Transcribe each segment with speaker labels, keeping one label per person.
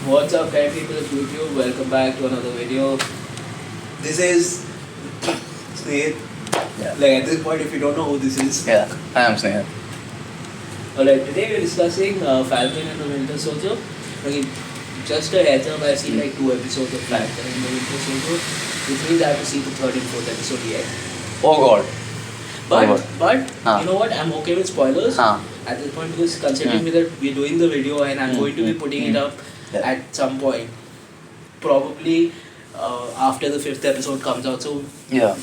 Speaker 1: What's up, guys? People of YouTube? Welcome back to another video. This is Sneh.
Speaker 2: Yeah.
Speaker 1: Like at this point, if you don't know who this is,
Speaker 2: Yeah, I am Sneha.
Speaker 1: alright. Today we're discussing Falcon and the Winter Soldier. Okay, just a heads up. I've seen like 2 episodes of Falcon and the Winter Soldier, which means I have to see the 3rd and 4th episode yet.
Speaker 2: Oh God.
Speaker 1: But
Speaker 2: Oh, God.
Speaker 1: you know what? I'm okay with spoilers
Speaker 2: Huh.
Speaker 1: at this point because considering that we're doing the video and I'm going to be putting it up
Speaker 2: Yeah.
Speaker 1: at some point, probably after the 5th episode comes out. So
Speaker 2: Yeah.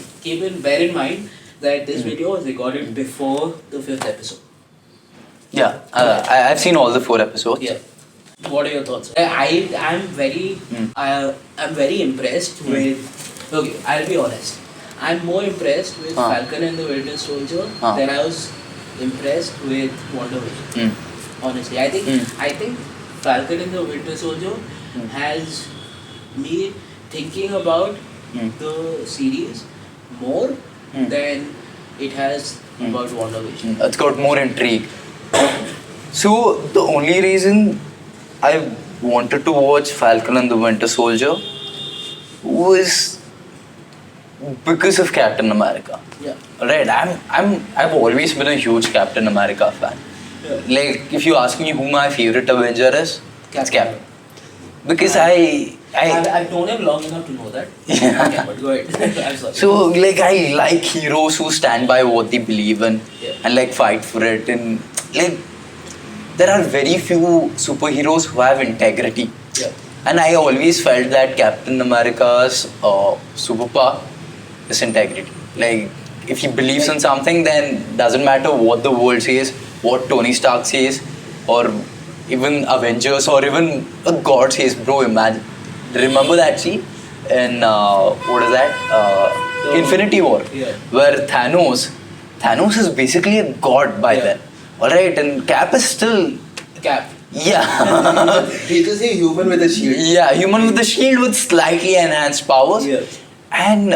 Speaker 1: bear in mind that this video was recorded before the 5th episode.
Speaker 2: Yeah. I've seen all the 4 episodes.
Speaker 1: Yeah. What are your thoughts? I'm very impressed with. Okay, I'll be honest. I'm more impressed with Falcon and the Winter Soldier than I was impressed with WandaVision. Honestly, I think Falcon and the Winter Soldier has me thinking about the series more than it has about WandaVision.
Speaker 2: It's got more intrigue. So the only reason I wanted to watch Falcon and the Winter Soldier was because of Captain America.
Speaker 1: Yeah.
Speaker 2: Right, I've always been a huge Captain America fan.
Speaker 1: Yeah.
Speaker 2: Like, if you ask me who my favorite Avenger is, it's Captain. Because
Speaker 1: I've known him long enough to know that.
Speaker 2: Yeah.
Speaker 1: Okay, but go ahead. I'm sorry.
Speaker 2: So, like, I like heroes who stand by what they believe in and, like, fight for it. And, like, there are very few superheroes who have integrity.
Speaker 1: Yeah.
Speaker 2: And I always felt that Captain America's superpower is integrity. Like, if he believes in something, then doesn't matter what the world says, what Tony Stark says, or even Avengers, or even a god says, bro, imagine. Remember that scene in, what is that? Infinity War, where Thanos is basically a god by then. Alright, and Cap is still...
Speaker 1: Cap.
Speaker 2: Yeah.
Speaker 1: He's just a human with a shield.
Speaker 2: Yeah, human with a shield with slightly enhanced powers.
Speaker 1: Yeah.
Speaker 2: And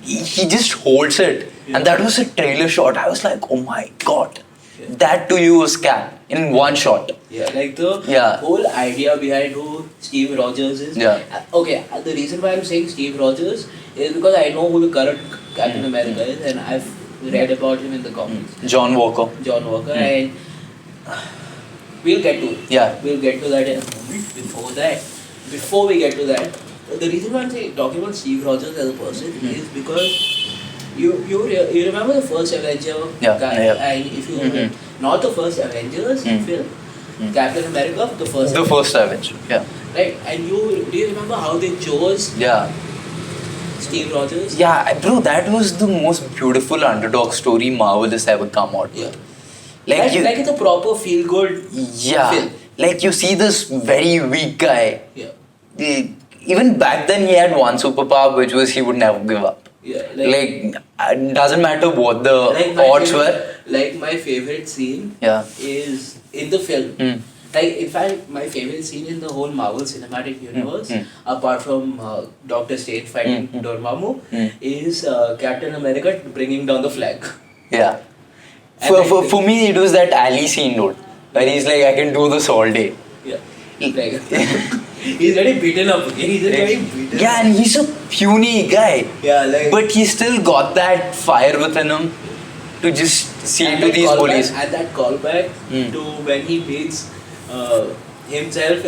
Speaker 2: he just holds it. And that was a trailer shot. I was like, oh my God. That to you was Cap in one shot.
Speaker 1: Yeah, like the whole idea behind who Steve Rogers is.
Speaker 2: Yeah.
Speaker 1: Okay, the reason why I'm saying Steve Rogers is because I know who the current Captain America is and I've read about him in the comics.
Speaker 2: John Walker.
Speaker 1: And we'll get to it.
Speaker 2: Yeah.
Speaker 1: We'll get to that in a moment. Before we get to that, the reason why I'm talking about Steve Rogers as a person is because you remember the first Avenger guy, and if you not the first Avengers film, Captain America, the first
Speaker 2: Avenger, yeah.
Speaker 1: Right, and do you remember how they chose Steve Rogers?
Speaker 2: Yeah, bro, that was the most beautiful underdog story Marvel has ever come out with.
Speaker 1: Like it's a proper feel-good film.
Speaker 2: Like you see this very weak guy.
Speaker 1: Yeah.
Speaker 2: Even back then he had one superpower, which was he would never give up.
Speaker 1: Yeah,
Speaker 2: like doesn't matter what the odds were.
Speaker 1: Like my favorite scene is in the film. Like in fact, my favorite scene in the whole Marvel Cinematic Universe, apart from Doctor Strange fighting Dormammu, is Captain America bringing down the flag.
Speaker 2: Yeah. For me, it was that alley scene, dude, where he's like, I can do this all day.
Speaker 1: Yeah. Like, he's getting beaten up.
Speaker 2: Yeah, and he's a puny guy.
Speaker 1: Yeah, like.
Speaker 2: But he still got that fire within him to just see to these bullies.
Speaker 1: And that callback to when he beats himself.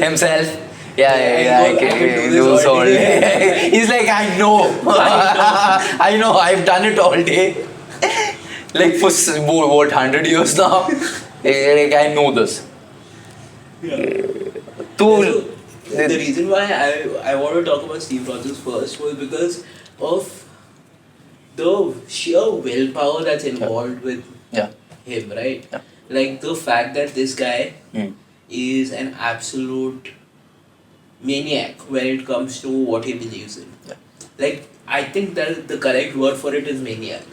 Speaker 2: Yeah, I can do this all day. He's like, I know. I know, I've done it all day. Like for what, 100 years now? Like, I know this.
Speaker 1: So, the reason why I want to talk about Steve Rogers first was because of the sheer willpower that's involved with him, right?
Speaker 2: Yeah.
Speaker 1: Like the fact that this guy is an absolute maniac when it comes to what he believes in.
Speaker 2: Yeah.
Speaker 1: Like, I think that the correct word for it is maniac.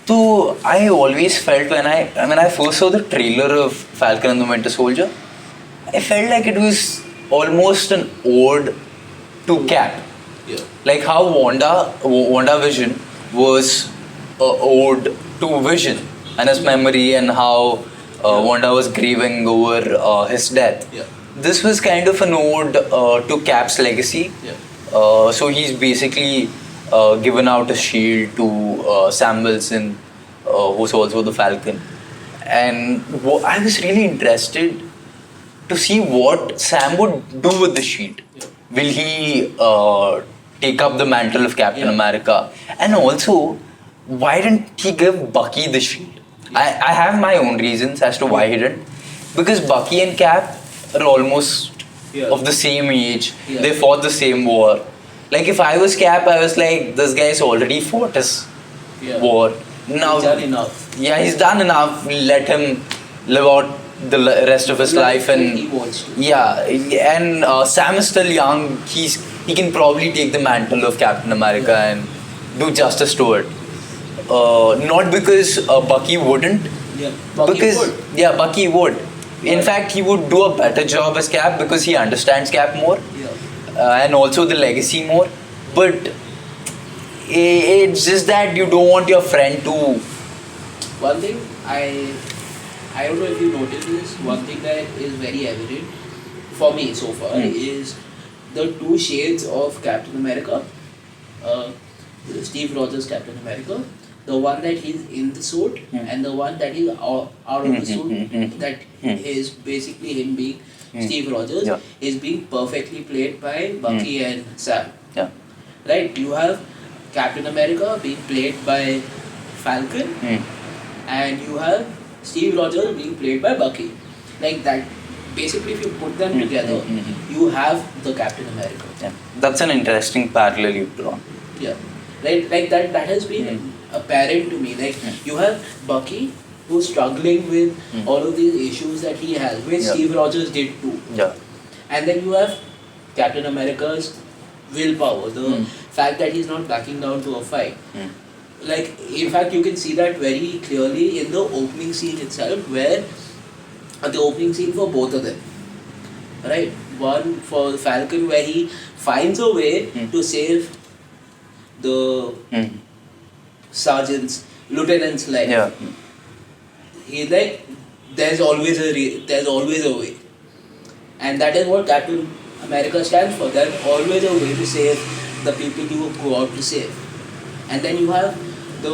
Speaker 2: So I always felt when I first saw the trailer of Falcon and the Winter Soldier, I felt like it was almost an ode to Cap.
Speaker 1: Yeah.
Speaker 2: Like how WandaVision was an ode to Vision and his memory, and how Wanda was grieving over his death.
Speaker 1: Yeah.
Speaker 2: This was kind of an ode to Cap's legacy.
Speaker 1: Yeah.
Speaker 2: So he's basically given out a shield to Sam Wilson, who's also the Falcon. And I was really interested to see what Sam would do with the shield.
Speaker 1: Yeah.
Speaker 2: Will he take up the mantle of Captain
Speaker 1: Yeah.
Speaker 2: America? And also, why didn't he give Bucky the shield? I have my own reasons as to why he didn't. Because Bucky and Cap are almost
Speaker 1: Yeah.
Speaker 2: of the same age.
Speaker 1: Yeah.
Speaker 2: They fought the same war. Like if I was Cap, I was like, this guy's already fought his
Speaker 1: Yeah.
Speaker 2: war. Now,
Speaker 1: He's done enough.
Speaker 2: yeah, he's done enough. Let him live out the rest of his life, and
Speaker 1: he wants to.
Speaker 2: yeah, and Sam is still young. He can probably take the mantle of Captain America and do justice to it. Not because Bucky wouldn't,
Speaker 1: Yeah. Bucky
Speaker 2: because
Speaker 1: would.
Speaker 2: yeah, Bucky would. In fact, he would do a better job as Cap because he understands Cap more,
Speaker 1: Yeah.
Speaker 2: and also the legacy more. But it's just that you don't want your friend to.
Speaker 1: One thing I don't know if you noticed this. One thing that is very evident for me so far is the two shades of Captain America. Steve Rogers Captain America. The one that he's in the suit and the one that is out of the suit. That is basically him being Steve Rogers.
Speaker 2: Yeah.
Speaker 1: Is being perfectly played by Bucky and Sam.
Speaker 2: Yeah.
Speaker 1: Right? You have Captain America being played by Falcon, and you have Steve Rogers being played by Bucky. Like that. Basically, if you put them together, you have the Captain America.
Speaker 2: Yeah. That's an interesting parallel you drawn.
Speaker 1: Yeah. Right? Like that has been apparent to me. Like you have Bucky who's struggling with all of these issues that he has, which
Speaker 2: Yeah.
Speaker 1: Steve Rogers did too.
Speaker 2: Yeah.
Speaker 1: And then you have Captain America's willpower, the fact that he's not backing down to a fight. Like, in fact, you can see that very clearly in the opening scene itself, where the opening scene for both of them, right? One for Falcon, where he finds a way to save the sergeant's, lieutenant's life.
Speaker 2: Yeah.
Speaker 1: He's like, there's always a way, and that is what Captain America stands for. There's always a way to save the people you go out to save. And then you have the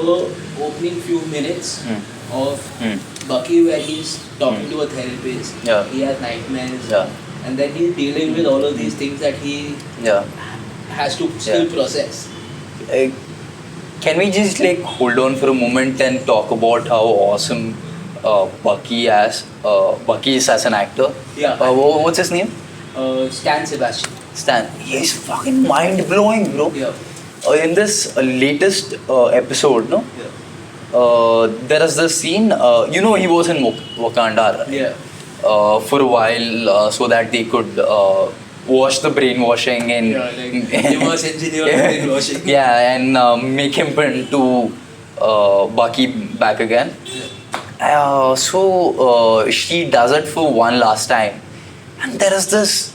Speaker 1: opening few minutes of Bucky, where he's talking to a therapist.
Speaker 2: Yeah.
Speaker 1: He has nightmares.
Speaker 2: Yeah.
Speaker 1: And then he's dealing with all of these things that he
Speaker 2: Yeah.
Speaker 1: has to still
Speaker 2: Yeah.
Speaker 1: process.
Speaker 2: Can we just like hold on for a moment and talk about how awesome Bucky is as an actor?
Speaker 1: Yeah.
Speaker 2: What's his name?
Speaker 1: Stan Sebastian.
Speaker 2: Stan. He's fucking mind blowing, bro.
Speaker 1: Yeah.
Speaker 2: In this latest episode, no?
Speaker 1: Yeah.
Speaker 2: There is this scene. He was in Wakanda, right?
Speaker 1: Yeah.
Speaker 2: For a while, so that they could wash the brainwashing and
Speaker 1: Yeah, like reverse engineer brainwashing.
Speaker 2: yeah, and make him into Bucky back again.
Speaker 1: Yeah.
Speaker 2: So she does it for one last time, and there is this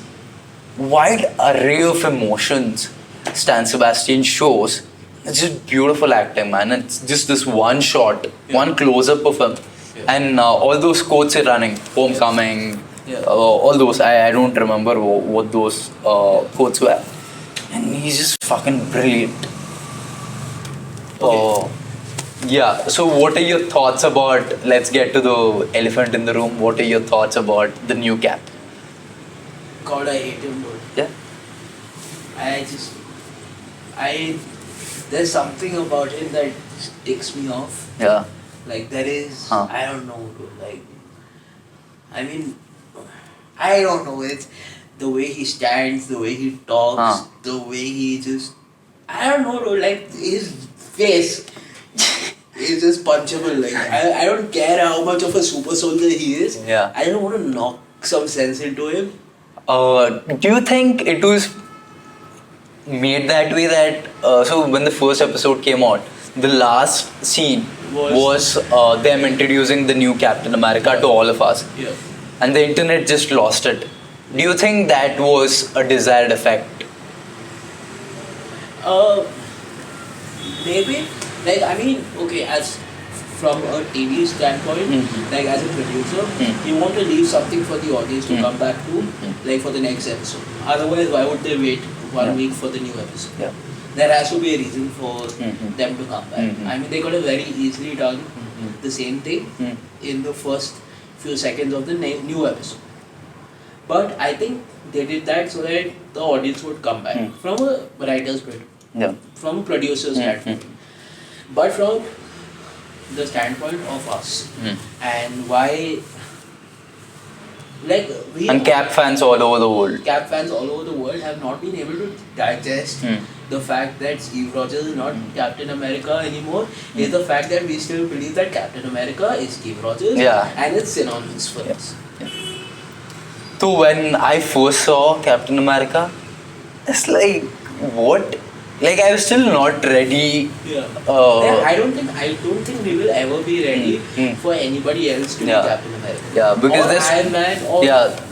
Speaker 2: wide array of emotions Stan Sebastian shows. It's just beautiful acting, man. It's just this one shot, one close up of him, and all those quotes are running. Homecoming, all those. I don't remember what those quotes were, and he's just fucking brilliant. Yeah, so what are your thoughts about, let's get to the elephant in the room, what are your thoughts about the new Cap?
Speaker 1: God, I hate him, dude.
Speaker 2: Yeah?
Speaker 1: There's something about him that ticks me off.
Speaker 2: Yeah.
Speaker 1: Like, there is,
Speaker 2: Huh.
Speaker 1: I don't know, dude. Like, I mean, I don't know. It's the way he stands, the way he talks, the way he just, I don't know, dude. Like, his face is just punchable. Like, I don't care how much of a super soldier he is.
Speaker 2: Yeah.
Speaker 1: I don't want to knock some sense into him.
Speaker 2: Do you think it was made that way that, so when the first episode came out, the last scene was them introducing the new Captain America to all of us.
Speaker 1: Yeah.
Speaker 2: And the internet just lost it. Do you think that was a desired effect?
Speaker 1: Maybe. Like, I mean, okay, as from a TV standpoint, like as a producer, you want to leave something for the audience to come back to, like for the next episode. Otherwise, why would they wait 1 week for the new episode?
Speaker 2: Yeah.
Speaker 1: There has to be a reason for them to come back. I mean, they could have very easily done the same thing in the first few seconds of the new episode. But I think they did that so that the audience would come back from a writer's point, from a producer's standpoint. But from the standpoint of us, and why, like we
Speaker 2: And Cap fans all over the world.
Speaker 1: Cap fans all over the world have not been able to digest the fact that Steve Rogers is not Captain America anymore. Is the fact that we still believe that Captain America is Steve Rogers, and it's synonymous for us.
Speaker 2: So when I first saw Captain America, it's like, what? Like, I was still not ready.
Speaker 1: I don't think we will ever be ready for anybody else to be Captain America.
Speaker 2: Yeah, because
Speaker 1: or
Speaker 2: there's
Speaker 1: Iron Man. Or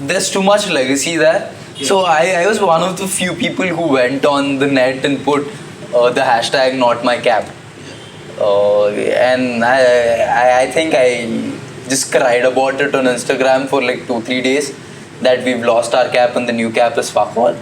Speaker 2: there's too much legacy there. So I was one of the few people who went on the net and put the hashtag not my cap. And I think I just cried about it on Instagram for like 2-3 days that we've lost our cap and the new cap is fuck all.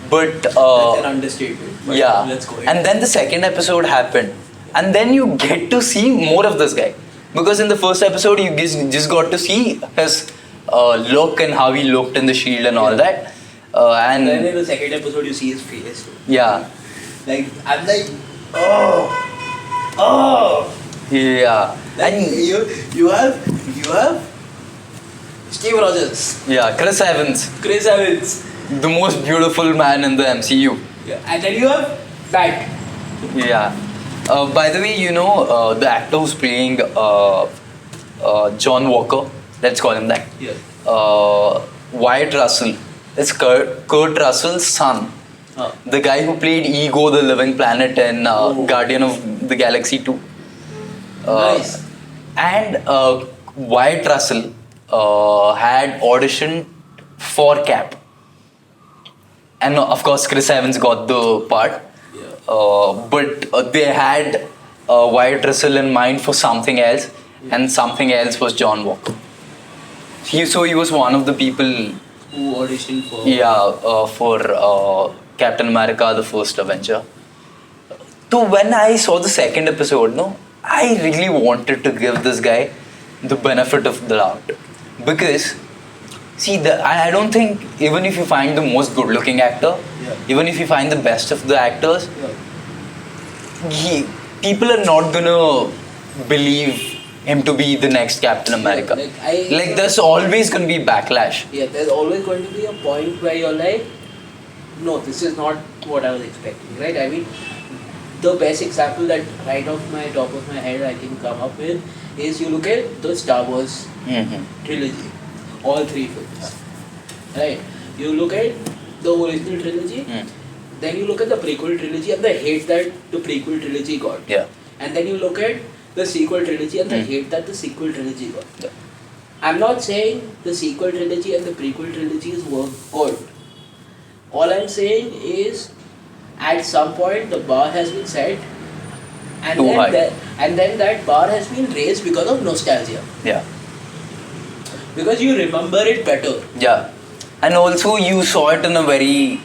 Speaker 2: But
Speaker 1: that's an understatement. But let's go ahead.
Speaker 2: And then the second episode happened, and then you get to see more of this guy, because in the first episode you just got to see his look and how he looked in the shield and all that. And
Speaker 1: then in the second episode you see his face.
Speaker 2: Yeah.
Speaker 1: Like I'm like, oh.
Speaker 2: Yeah.
Speaker 1: Like, and you have Steve Rogers.
Speaker 2: Yeah, Chris Evans.
Speaker 1: Chris Evans.
Speaker 2: The most beautiful man in the MCU.
Speaker 1: Yeah. And then you have that.
Speaker 2: Yeah. By the way, you know the actor who's playing John Walker. Let's call him that.
Speaker 1: Yeah.
Speaker 2: Wyatt Russell. It's Kurt Russell's son. The guy who played Ego, the Living Planet, in Guardian of the Galaxy 2.
Speaker 1: Nice.
Speaker 2: And Wyatt Russell had auditioned for Cap. And of course, Chris Evans got the part. Yeah. But they had Wyatt Russell in mind for something else, and something else was John Walker. So he was one of the people
Speaker 1: who auditioned for.
Speaker 2: Yeah, for Captain America: The First Avenger. So when I saw the second episode, I really wanted to give this guy the benefit of the doubt, because see, I don't think, even if you find the most good-looking actor, even if you find the best of the actors, people are not gonna believe him to be the next Captain America. Like there's always gonna be backlash.
Speaker 1: Yeah, there's always going to be a point where you're like, no, this is not what I was expecting, right? I mean, the best example that right off my top of my head I can come up with is you look at the Star Wars trilogy. All 3 films, right? You look at the original trilogy, then you look at the prequel trilogy and the hate that the prequel trilogy got.
Speaker 2: Yeah.
Speaker 1: And then you look at the sequel trilogy and the hate that the sequel trilogy got.
Speaker 2: Yeah.
Speaker 1: I'm not saying the sequel trilogy and the prequel trilogies were good. All I'm saying is, at some point the bar has been set, and
Speaker 2: too high.
Speaker 1: And then that bar has been raised because of nostalgia.
Speaker 2: Yeah.
Speaker 1: Because you remember it better.
Speaker 2: Yeah. And also you saw it in a very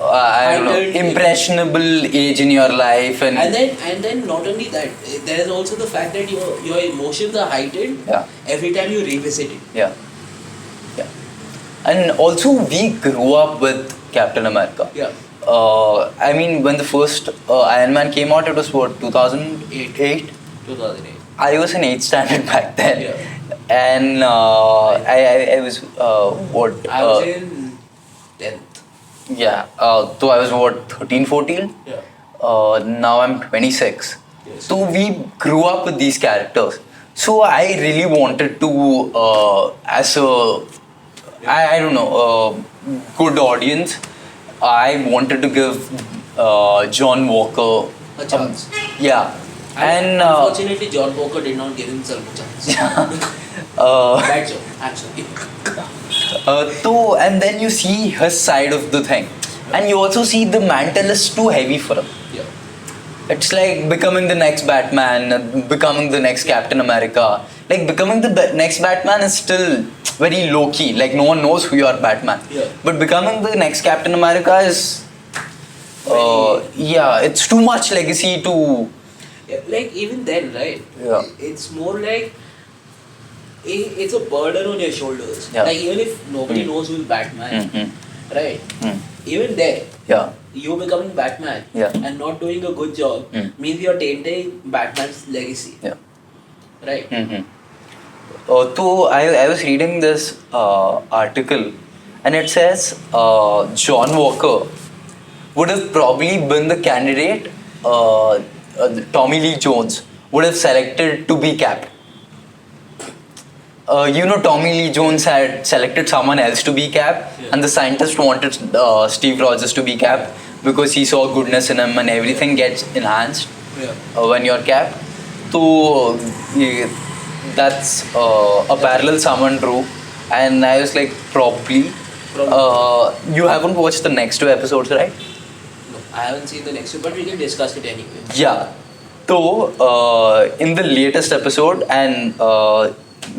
Speaker 2: I don't know, impressionable age in your life, and
Speaker 1: then not only that, there is also the fact that your emotions are heightened every time you revisit it.
Speaker 2: Yeah. And also we grew up with Captain America.
Speaker 1: Yeah.
Speaker 2: I mean, when the first Iron Man came out, it was what, 2008?
Speaker 1: 2008.
Speaker 2: I was in 8th standard back then.
Speaker 1: Yeah.
Speaker 2: And I was what?
Speaker 1: I was in 10th.
Speaker 2: Yeah. So I was what, 13, 14?
Speaker 1: Yeah.
Speaker 2: Now I'm 26.
Speaker 1: Yes.
Speaker 2: So we grew up with these characters. So I really wanted to, as a, I don't know, good audience, I wanted to give John Walker
Speaker 1: a chance.
Speaker 2: Yeah. And
Speaker 1: unfortunately, John Walker did not give himself a chance. That's all. I'm sorry.
Speaker 2: And then you see his side of the thing, and you also see the mantle is too heavy for him.
Speaker 1: Yeah.
Speaker 2: It's like becoming the next Batman, becoming the next Captain America. Like becoming the next Batman is still very low key. Like no one knows who you are, Batman.
Speaker 1: Yeah.
Speaker 2: But becoming the next Captain America is, yeah, it's too much legacy to.
Speaker 1: Yeah, like even then, right?
Speaker 2: Yeah.
Speaker 1: It's more like it's a burden on your shoulders.
Speaker 2: Yeah.
Speaker 1: Like even if nobody knows who's Batman, right?
Speaker 2: Mm.
Speaker 1: Even there,
Speaker 2: Yeah.
Speaker 1: you becoming Batman
Speaker 2: Yeah.
Speaker 1: and not doing a good job means you're tainting Batman's legacy.
Speaker 2: Yeah.
Speaker 1: Right?
Speaker 2: So I was reading this article, and it says John Walker would have probably been the candidate Tommy Lee Jones would have selected to be Cap. Tommy Lee Jones had selected someone else to be Cap, and the scientist wanted Steve Rogers to be Cap because he saw goodness in him, and everything gets enhanced when you're Cap. So that's a parallel someone drew, and I was like, probably. You haven't watched the next 2 episodes, right?
Speaker 1: No, I haven't seen the next one, but we can discuss it anyway.
Speaker 2: Yeah. So, in the latest episode, and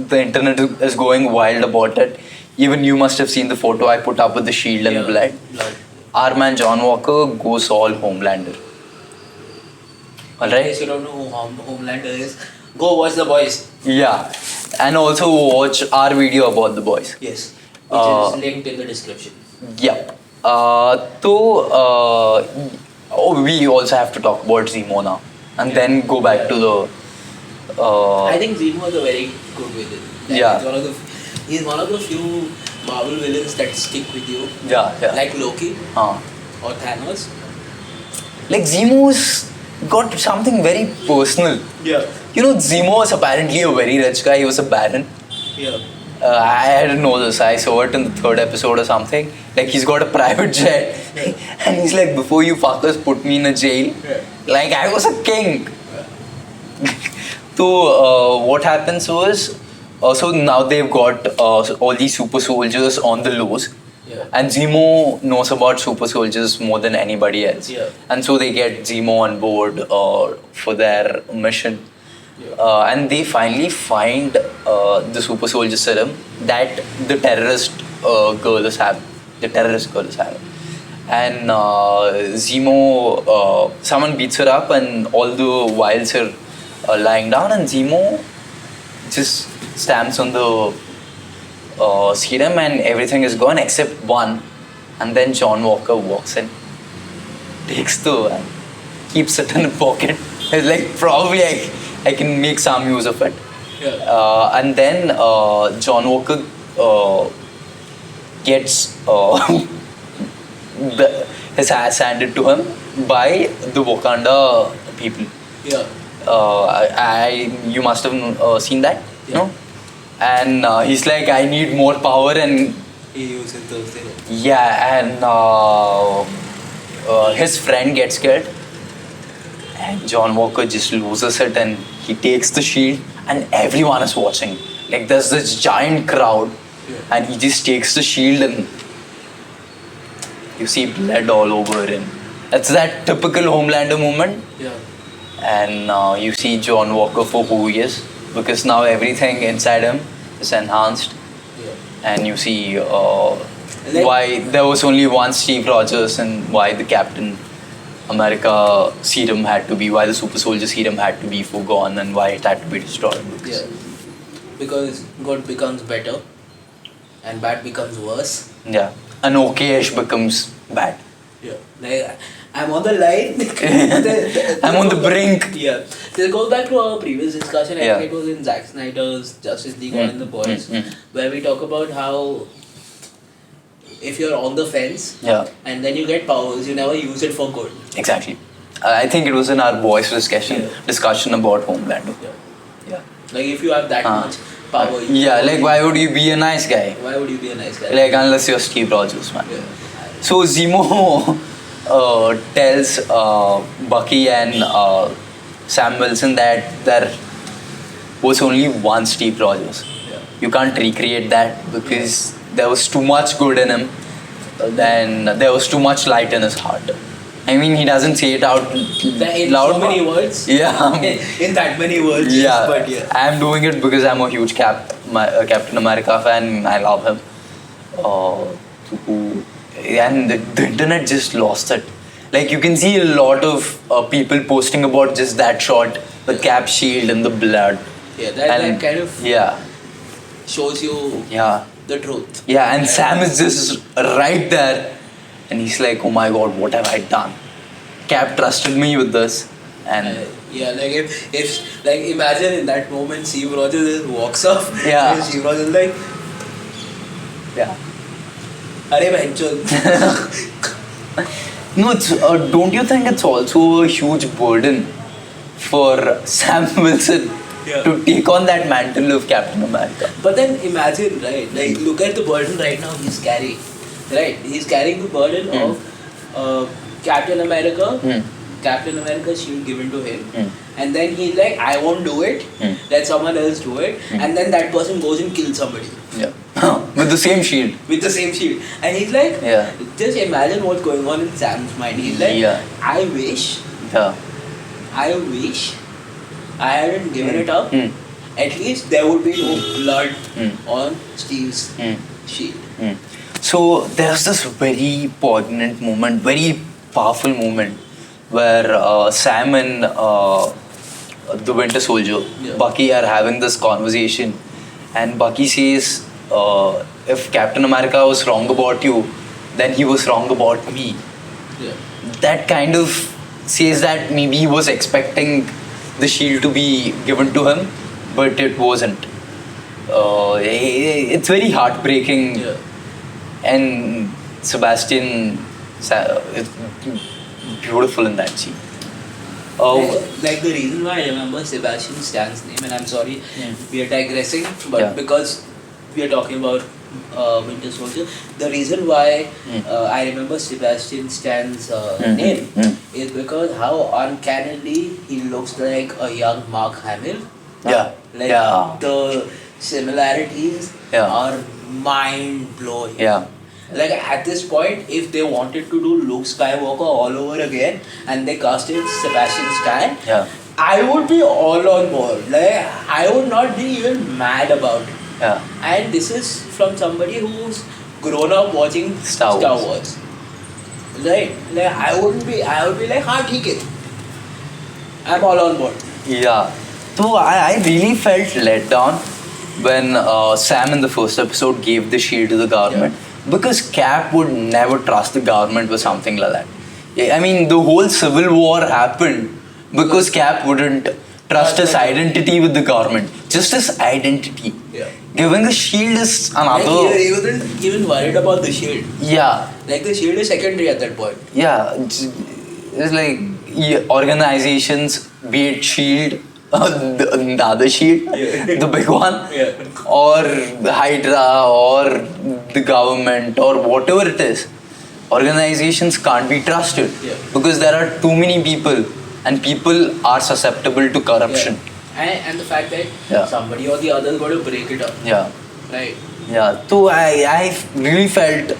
Speaker 2: the internet is going wild about it. Even you must have seen the photo I put up with the shield and blood. Our man John Walker goes all Homelander.
Speaker 1: In case you don't know who Homelander is, go watch The Boys.
Speaker 2: Yeah. And also watch our video about The Boys.
Speaker 1: Yes. Which is linked in the description.
Speaker 2: Yeah. We also have to talk about Zemo now. And then go back to the...
Speaker 1: I think Zemo is a very good villain. Like,
Speaker 2: Yeah.
Speaker 1: He's one of the few Marvel villains that stick with you.
Speaker 2: Yeah.
Speaker 1: Like Loki
Speaker 2: Uh,
Speaker 1: or Thanos.
Speaker 2: like Zemo's got something very personal.
Speaker 1: Yeah.
Speaker 2: Zemo was apparently a very rich guy. He was a baron.
Speaker 1: Yeah.
Speaker 2: I didn't know this. I saw it in the 3rd episode or something. Like he's got a private jet, and he's like, "Before you fuckers put me in a jail, like I was a king." So what happens was, so now they've got all these super soldiers on the loose.
Speaker 1: Yeah.
Speaker 2: And Zemo knows about super soldiers more than anybody else.
Speaker 1: Yeah.
Speaker 2: And so they get Zemo on board for their mission.
Speaker 1: Yeah.
Speaker 2: And they finally find the super soldier serum that the terrorist girl is having. The terrorist girl is having. And Zemo, someone beats her up, and all the vials are lying down, and Zemo just stamps on the serum, and everything is gone except one. And then John Walker walks in, takes the, keeps it in the pocket. It's like, probably I can make some use of it.
Speaker 1: Yeah.
Speaker 2: And then John Walker gets his ass handed to him by the Wakanda people.
Speaker 1: Yeah.
Speaker 2: You must have seen that,
Speaker 1: Yeah.
Speaker 2: no? And he's like, I need more power, and
Speaker 1: He uses those things.
Speaker 2: yeah, and his friend gets killed, and John Walker just loses it, and he takes the shield, and everyone is watching. Like there's this giant crowd, and he just takes the shield, and you see blood all over, and it's that typical Homelander moment.
Speaker 1: Yeah.
Speaker 2: And you see John Walker for who he is, because now everything inside him is enhanced.
Speaker 1: Yeah.
Speaker 2: And you see why there was only one Steve Rogers, and why the Captain America serum had to be, why the super soldier serum had to be forgone, and why it had to be destroyed.
Speaker 1: Yeah. Because good becomes better and bad becomes worse.
Speaker 2: Yeah. And okay-ish becomes bad.
Speaker 1: Yeah. Like, I'm on the line.
Speaker 2: I'm on the brink.
Speaker 1: Yeah. So it goes back to our previous discussion. I
Speaker 2: Yeah.
Speaker 1: think it was in Zack Snyder's Justice League or in The Boys,
Speaker 2: mm.
Speaker 1: where we talk about how if you're on the fence
Speaker 2: Yeah.
Speaker 1: and then you get powers, you never use it for good.
Speaker 2: Exactly. I think it was in our voice discussion about Homelander.
Speaker 1: Yeah.
Speaker 2: Yeah.
Speaker 1: Like if you have that much power.
Speaker 2: Yeah, like why would you be a nice guy?
Speaker 1: Why would you be a nice guy?
Speaker 2: Like unless you're Steve Rogers, man.
Speaker 1: Yeah.
Speaker 2: So Zemo tells Bucky and Sam Wilson that there was only one Steve Rogers.
Speaker 1: Yeah.
Speaker 2: You can't recreate that because there was too much good in him, then there was too much light in his heart. I mean, he doesn't say it out
Speaker 1: In
Speaker 2: loud.
Speaker 1: so many words.
Speaker 2: Yeah.
Speaker 1: In that many words.
Speaker 2: Yeah.
Speaker 1: Yes, but yeah.
Speaker 2: I'm doing it because I'm a huge Captain America fan. I love him. And the internet just lost it. Like, you can see a lot of people posting about just that shot, the Cap shield and the blood.
Speaker 1: Yeah, that kind of
Speaker 2: Yeah.
Speaker 1: shows you
Speaker 2: Yeah.
Speaker 1: the truth.
Speaker 2: Yeah, and Sam is just right there. And he's like, oh my god, what have I done? Cap trusted me with this. And
Speaker 1: Yeah, like if like imagine in that moment Steve Rogers just walks off.
Speaker 2: Yeah.
Speaker 1: And Steve Rogers is like,
Speaker 2: yeah.
Speaker 1: "Arey bhaichod."
Speaker 2: No, it's, don't you think it's also a huge burden for Sam Wilson
Speaker 1: Yeah.
Speaker 2: to take on that mantle of Captain America?
Speaker 1: But then imagine, right? Like look at the burden right now he's carrying. Right? He's carrying the burden of Captain America. Captain America's shield given to him. And then he's like, I won't do it. Let someone else do it. And then that person goes and kills somebody.
Speaker 2: Yeah. With the same shield.
Speaker 1: With the same shield. And he's like,
Speaker 2: Yeah.
Speaker 1: just imagine what's going on in Sam's mind. He's like,
Speaker 2: Yeah.
Speaker 1: I wish I hadn't given it up. At least there would be no blood on Steve's shield.
Speaker 2: So there's this very poignant moment, very powerful moment where Sam and the Winter Soldier, Bucky, are having this conversation, and Bucky says, if Captain America was wrong about you, then he was wrong about me.
Speaker 1: Yeah.
Speaker 2: That kind of says that maybe he was expecting the shield to be given to him, but it wasn't. It's very heartbreaking.
Speaker 1: Yeah.
Speaker 2: And Sebastian is beautiful in that scene.
Speaker 1: Like the reason why I remember Sebastian Stan's name, and I'm sorry we are digressing, but because we are talking about Winter Soldier, the reason why I remember Sebastian Stan's name is because how uncannily he looks like a young Mark Hamill.
Speaker 2: Yeah.
Speaker 1: Like the similarities are mind blowing.
Speaker 2: Yeah.
Speaker 1: Like at this point, if they wanted to do Luke Skywalker all over again and they casted Sebastian Stan, I would be all on board. Like I would not be even mad about it.
Speaker 2: Yeah.
Speaker 1: And this is from somebody who's grown up watching Star Wars. Right? Like I would be like, हाँ ठीक है. I'm all on board.
Speaker 2: Yeah. So I really felt let down when Sam in the first episode gave the shield to the government. Because Cap would never trust the government with something like that. I mean, the whole civil war happened because Cap wouldn't trust his identity with the government. Just his identity.
Speaker 1: Yeah.
Speaker 2: Giving the shield is another...
Speaker 1: Like, he wasn't even worried about the shield.
Speaker 2: Yeah.
Speaker 1: Like the shield is secondary at that point.
Speaker 2: Yeah. It's like organizations, be it shield, the other shield, the big one, or the Hydra, or the government, or whatever it is. Organizations can't be trusted because there are too many people, and people are susceptible to corruption.
Speaker 1: And the fact that somebody or the other is going to break it up.
Speaker 2: Yeah.
Speaker 1: Right.
Speaker 2: Yeah. So I really felt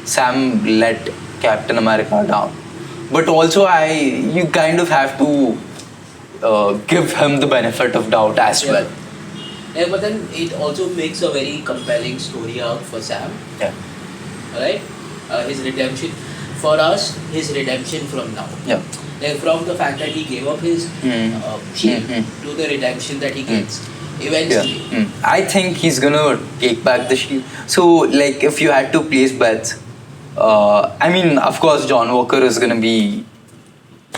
Speaker 2: Sam let Captain America down, but also you kind of have to give him the benefit of doubt as well.
Speaker 1: Yeah, but then it also makes a very compelling story out for Sam.
Speaker 2: Yeah.
Speaker 1: Right? His redemption. For us, his redemption from now.
Speaker 2: Yeah.
Speaker 1: Like from the fact that he gave up his shield to the redemption that he gets eventually.
Speaker 2: Yeah. I think he's gonna take back the shield. So, like, if you had to place bets, I mean, of course, John Walker is gonna be,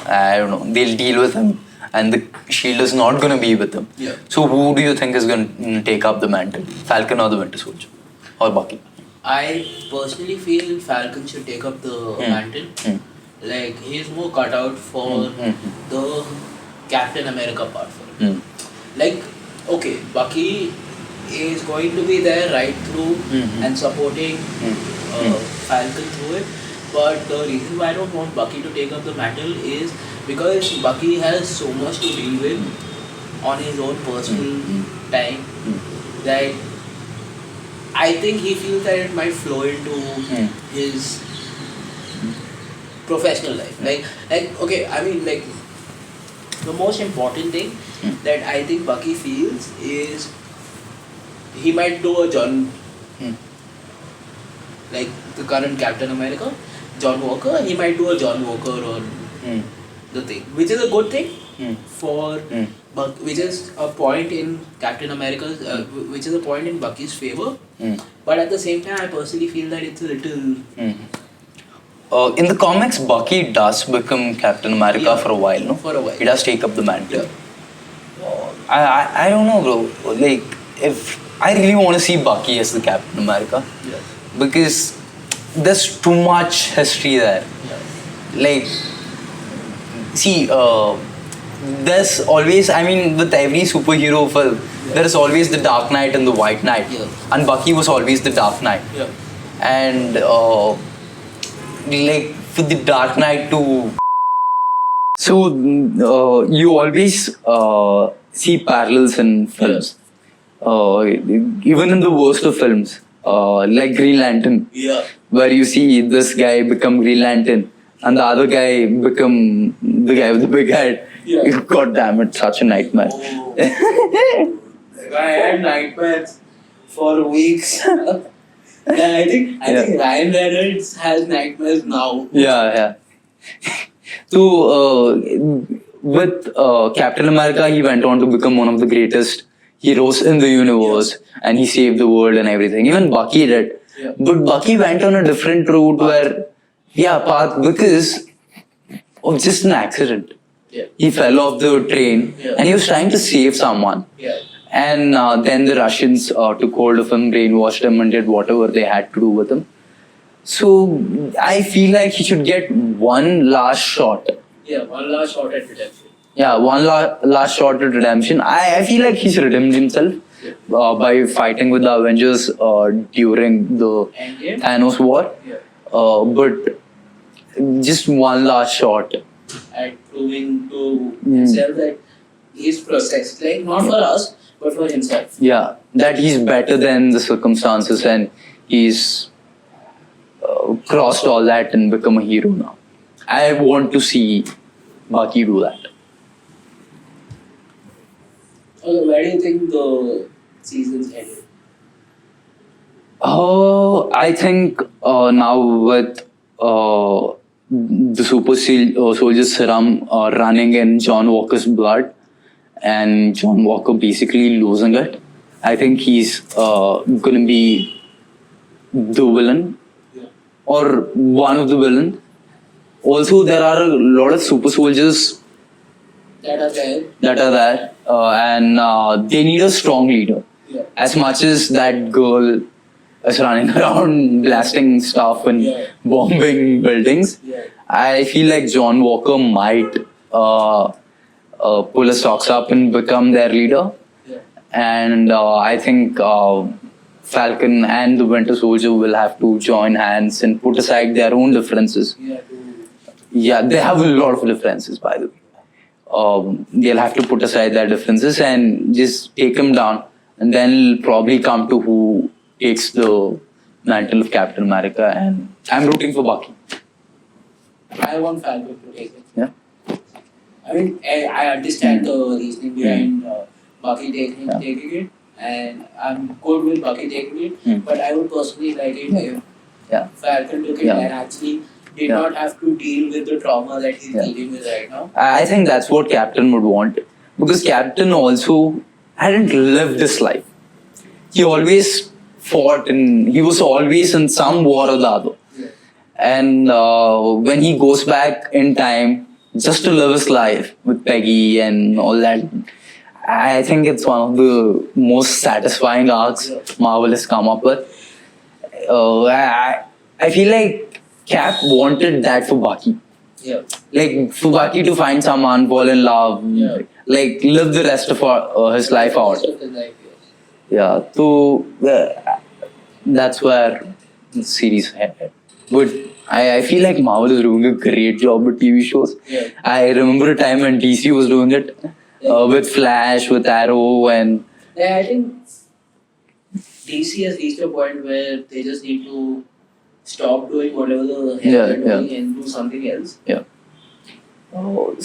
Speaker 2: I don't know, they'll deal with him, and the shield is not gonna be with him.
Speaker 1: Yeah.
Speaker 2: So, who do you think is gonna take up the mantle? Falcon or the Winter Soldier? Or Bucky?
Speaker 1: I personally feel Falcon should take up the mantle. Like, he's more cut out for the Captain America part for it. Like, okay, Bucky is going to be there right through and supporting Falcon through it. But the reason why I don't want Bucky to take up the mantle is because Bucky has so much to deal with on his own personal time that I think he feels that it might flow into his professional life. Like okay, I mean like the most important thing that I think Bucky feels is he might do a John, like the current Captain America, John Walker. He might do a John Walker or the thing, which is a good thing for which is a point in Captain America's, which is a point in Bucky's favor. But at the same time, I personally feel that it's a little.
Speaker 2: In the comics, Bucky does become Captain America for a while, no?
Speaker 1: For a while.
Speaker 2: He does take up the mantle.
Speaker 1: Yeah.
Speaker 2: I don't know, bro. Like, if I really want to see Bucky as the Captain America,
Speaker 1: Yeah.
Speaker 2: because there's too much history there.
Speaker 1: Yeah.
Speaker 2: Like, see, there's always, I mean, with every superhero film, there is always the Dark Knight and the White Knight.
Speaker 1: Yeah.
Speaker 2: And Bucky was always the Dark Knight.
Speaker 1: Yeah.
Speaker 2: And, like, for the Dark Knight to. So, you always see parallels in films. Even in the worst of films, like Green Lantern,
Speaker 1: Yeah.
Speaker 2: where you see this guy become Green Lantern and the other guy become the guy with the big head.
Speaker 1: Yeah.
Speaker 2: God damn it, such a nightmare.
Speaker 1: Oh. I had nightmares for weeks. Yeah, I think Ryan Reynolds has nightmares now.
Speaker 2: Yeah. So, with Captain America, he went on to become one of the greatest heroes in the universe, and he saved the world and everything. Even Bucky did.
Speaker 1: Yeah.
Speaker 2: But Bucky went on a different route path, because of just an accident.
Speaker 1: Yeah.
Speaker 2: He fell off the train,
Speaker 1: Yeah.
Speaker 2: and he was trying to save someone.
Speaker 1: Yeah.
Speaker 2: And then the Russians took hold of him, brainwashed him, and did whatever they had to do with him. So I feel like he should get one last shot.
Speaker 1: Yeah, one last shot at redemption.
Speaker 2: Yeah, one last shot at redemption. I feel like he's redeemed himself by fighting with the Avengers during the
Speaker 1: Endgame?
Speaker 2: Thanos war.
Speaker 1: Yeah.
Speaker 2: But just one last shot.
Speaker 1: At proving to himself that he's processed. Like, not for us, but for himself.
Speaker 2: Yeah, that he's better than the circumstances and he's crossed all that and become a hero now. I want to see Bucky do that.
Speaker 1: Okay, where do you think the season's ended?
Speaker 2: I think now with the Super Soldier Serum running in John Walker's blood and John Walker basically losing it, I think he's going to be the villain or one of the villains. Also, there are a lot of super soldiers
Speaker 1: That are there.
Speaker 2: and they need a strong leader.
Speaker 1: Yeah.
Speaker 2: As much as that girl is running around blasting stuff and bombing buildings,
Speaker 1: Yeah.
Speaker 2: I feel like John Walker might pull his socks up and become their leader.
Speaker 1: Yeah.
Speaker 2: And I think Falcon and the Winter Soldier will have to join hands and put aside their own differences.
Speaker 1: Yeah.
Speaker 2: Yeah, they have a lot of differences, by the way. They'll have to put aside their differences and just take him down, and then probably come to who takes the mantle of Captain America. And I'm rooting for Bucky.
Speaker 1: I want Falcon to take it.
Speaker 2: Yeah.
Speaker 1: I mean, I understand the reasoning behind Bucky taking it, and I'm good with Bucky taking it, but I would personally like it if Falcon took it and actually did not have to deal with the trauma that he's dealing with right now.
Speaker 2: I think that's what Captain would want, because Captain also hadn't lived this life. He always fought and he was always in some war or the other.
Speaker 1: Yeah.
Speaker 2: And when he goes back in time just to live his life with Peggy and all that, I think it's one of the most satisfying arcs Marvel has come up with. I feel like Cap wanted that for Bucky.
Speaker 1: Yeah.
Speaker 2: Like, for Bucky to find someone, fall in love, like live the rest of his life out. Yeah, so that's where the series headed. But I feel like Marvel is doing a great job with TV shows.
Speaker 1: Yeah.
Speaker 2: I remember a time when DC was doing it with Flash, with Arrow, and
Speaker 1: Yeah, I think DC has reached a point where they just need to stop doing whatever the hell
Speaker 3: Yeah,
Speaker 1: they're doing
Speaker 3: yeah.
Speaker 1: and do something else.
Speaker 3: Yeah.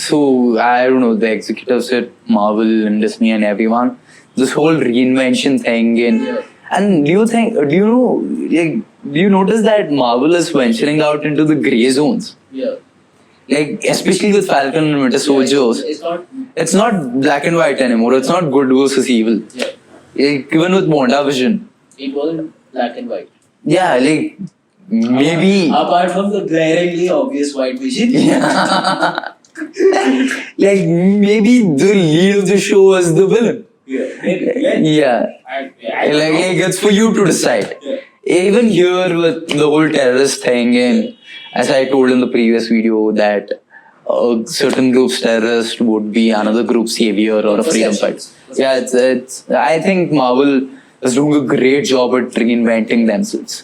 Speaker 3: So I don't know, the executives at Marvel and Disney and everyone, this whole reinvention thing and do you notice that Marvel is venturing out into the grey zones?
Speaker 1: Yeah.
Speaker 3: Like especially with Falcon and Winter Soldiers,
Speaker 1: It's not.
Speaker 3: it's not black and white anymore. It's not good versus evil.
Speaker 1: Yeah.
Speaker 3: Like, even with WandaVision,
Speaker 1: It wasn't black and white.
Speaker 3: yeah, like maybe
Speaker 1: Apart from the glaringly obvious white vision.
Speaker 3: like maybe the lead of the show was the villain. Yeah. Like it's for you to decide. Even here with the whole terrorist thing, and as I told in the previous video, that certain group's terrorist would be another group's savior or a freedom fighter. Yeah, it's. I think Marvel is doing a great job at reinventing themselves.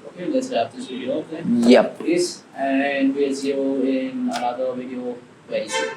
Speaker 1: Okay, let's wrap this video up then.
Speaker 3: Yep.
Speaker 1: Peace, and we'll see you in another video very soon.